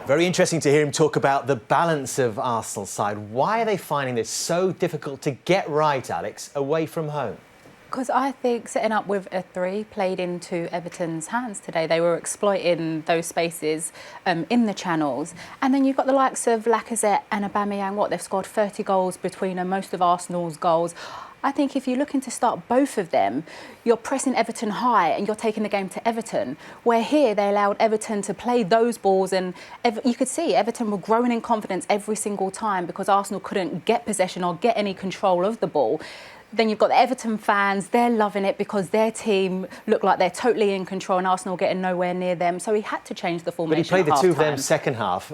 Very interesting to hear him talk about the balance of Arsenal's side. Why are they finding this so difficult to get right, Alex, away from home? Because I think setting up with a 3 played into Everton's hands today. They were exploiting those spaces in the channels. And then you've got the likes of Lacazette and Aubameyang. They've scored 30 goals between them, most of Arsenal's goals. I think if you're looking to start both of them, you're pressing Everton high and you're taking the game to Everton. Where here, they allowed Everton to play those balls, and you could see Everton were growing in confidence every single time because Arsenal couldn't get possession or get any control of the ball. Then you've got the Everton fans, they're loving it because their team look like they're totally in control and Arsenal getting nowhere near them. So he had to change the formation. But he played the two of them second half.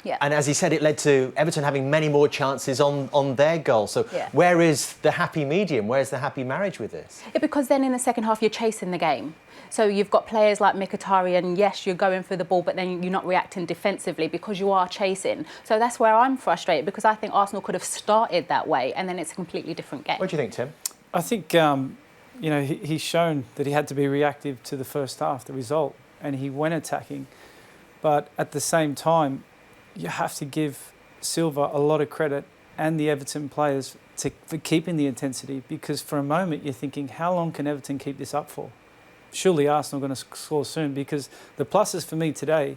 Yeah. And as he said, it led to Everton having many more chances on their goal. So where is the happy medium? Where's the happy marriage with this? Yeah, because then in the second half, you're chasing the game. So you've got players like Mkhitaryan, yes, you're going for the ball, but then you're not reacting defensively because you are chasing. So that's where I'm frustrated, because I think Arsenal could have started that way and then it's a completely different game. What do you think, Tim? I think, he's shown that he had to be reactive to the first half, the result, and he went attacking. But at the same time, you have to give Silva a lot of credit and the Everton players for keeping the intensity, because for a moment you're thinking, how long can Everton keep this up for? Surely Arsenal are going to score soon, because the pluses for me today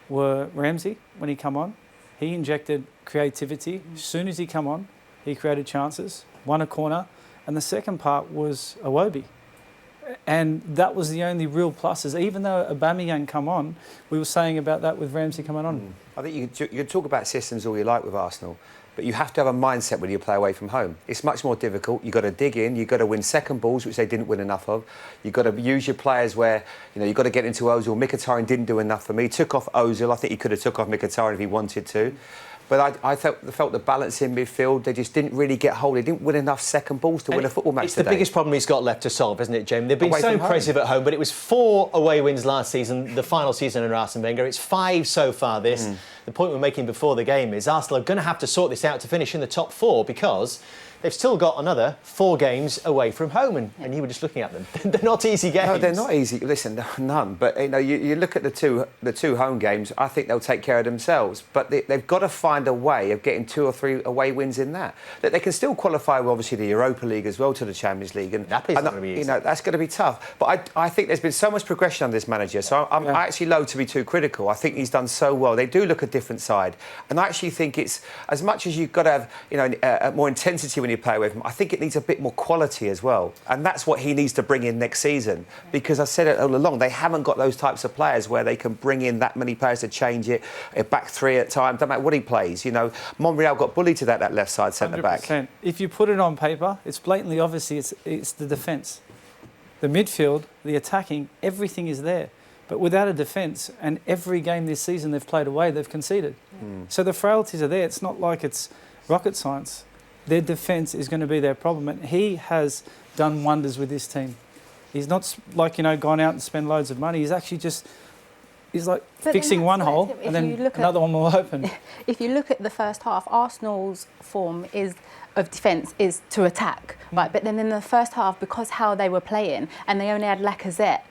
were Ramsey when he come on. He injected creativity. As soon as he come on, he created chances, won a corner, and the second part was Iwobi. And that was the only real pluses. Even though Aubameyang come on, we were saying about that with Ramsey coming on. I think you can talk about systems all you like with Arsenal, but you have to have a mindset when you play away from home. It's much more difficult. You've got to dig in. You've got to win second balls, which they didn't win enough of. You've got to use your players where, you've got to get into Ozil. Mkhitaryan didn't do enough for me. Took off Ozil. I think he could have took off Mkhitaryan if he wanted to. But I felt the balance in midfield, they just didn't really get hold. They didn't win enough second balls to win a football match It's today. the biggest problem he's got left to solve, isn't it, Jamie? They've been Away so from home. impressive at home, but it was 4 away wins last season, the final season under Arsene Wenger. It's 5 so far this. The point we're making before the game is Arsenal are going to have to sort this out to finish in the top 4, because they've still got another 4 games away from home, and you were just looking at them. They're not easy games. No, they're not easy. Listen, none. But you look at the two home games. I think they'll take care of themselves. But they've got to find a way of getting 2 or 3 away wins in that. That they can still qualify, obviously, the Europa League as well, to the Champions League. And Napoli's not going to be easy. That's going to be tough. But I think there's been so much progression under this manager. So I'm actually loath to be too critical. I think he's done so well. They do look a different side, and I actually think it's, as much as you've got to have more intensity when you play away from him, I think it needs a bit more quality as well, and that's what he needs to bring in next season, because I said it all along, they haven't got those types of players where they can bring in that many players to change it, a back 3 at times, don't matter what he plays. Monreal got bullied to that left side centre-back. 100%. If you put it on paper, it's blatantly obvious it's the defence. The midfield, the attacking, everything is there. But without a defence, and every game this season they've played away, they've conceded. So the frailties are there. It's not like it's rocket science. Their defence is going to be their problem, and he has done wonders with this team. He's not gone out and spent loads of money. He's actually he's fixing one hole and then another one will open. If you look at the first half, Arsenal's form of defence is to attack, right? But then in the first half, because how they were playing and they only had Lacazette,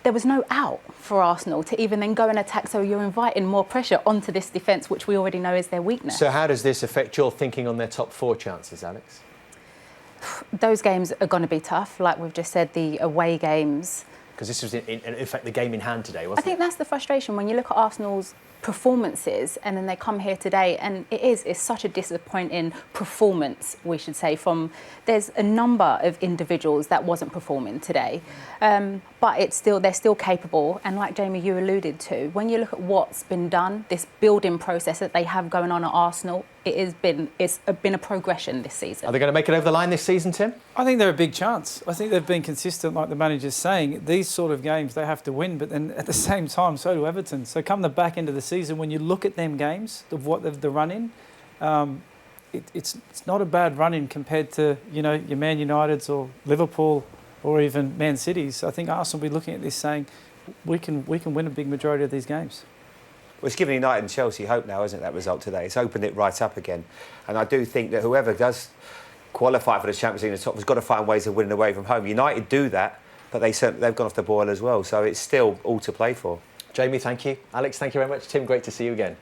there was no out for Arsenal to even then go and attack. So you're inviting more pressure onto this defence, which we already know is their weakness. So how does this affect your thinking on their top 4 chances, Alex? Those games are going to be tough. Like we've just said, the away games. Because this was, in effect, the game in hand today, wasn't it? I think that's the frustration when you look at Arsenal's performances and then they come here today, and it's such a disappointing performance, we should say, there's a number of individuals that wasn't performing today, but they're still capable, and like Jamie, you alluded to, when you look at what's been done, this building process that they have going on at Arsenal, it's been a progression this season. Are they going to make it over the line this season, Tim? I think they're a big chance. I think they've been consistent, like the manager's saying. These sort of games they have to win, but then at the same time, so do Everton. So come the back end of the season, when you look at them games, of what they've the run in, it's not a bad run in compared to your Man United's or Liverpool or even Man City's. I think Arsenal will be looking at this saying, we can win a big majority of these games. Well, it's given United and Chelsea hope now, isn't it, that result today? It's opened it right up again. And I do think that whoever does qualify for the Champions League in the top has got to find ways of winning away from home. United do that, but they've gone off the boil as well. So it's still all to play for. Jamie, thank you. Alex, thank you very much. Tim, great to see you again.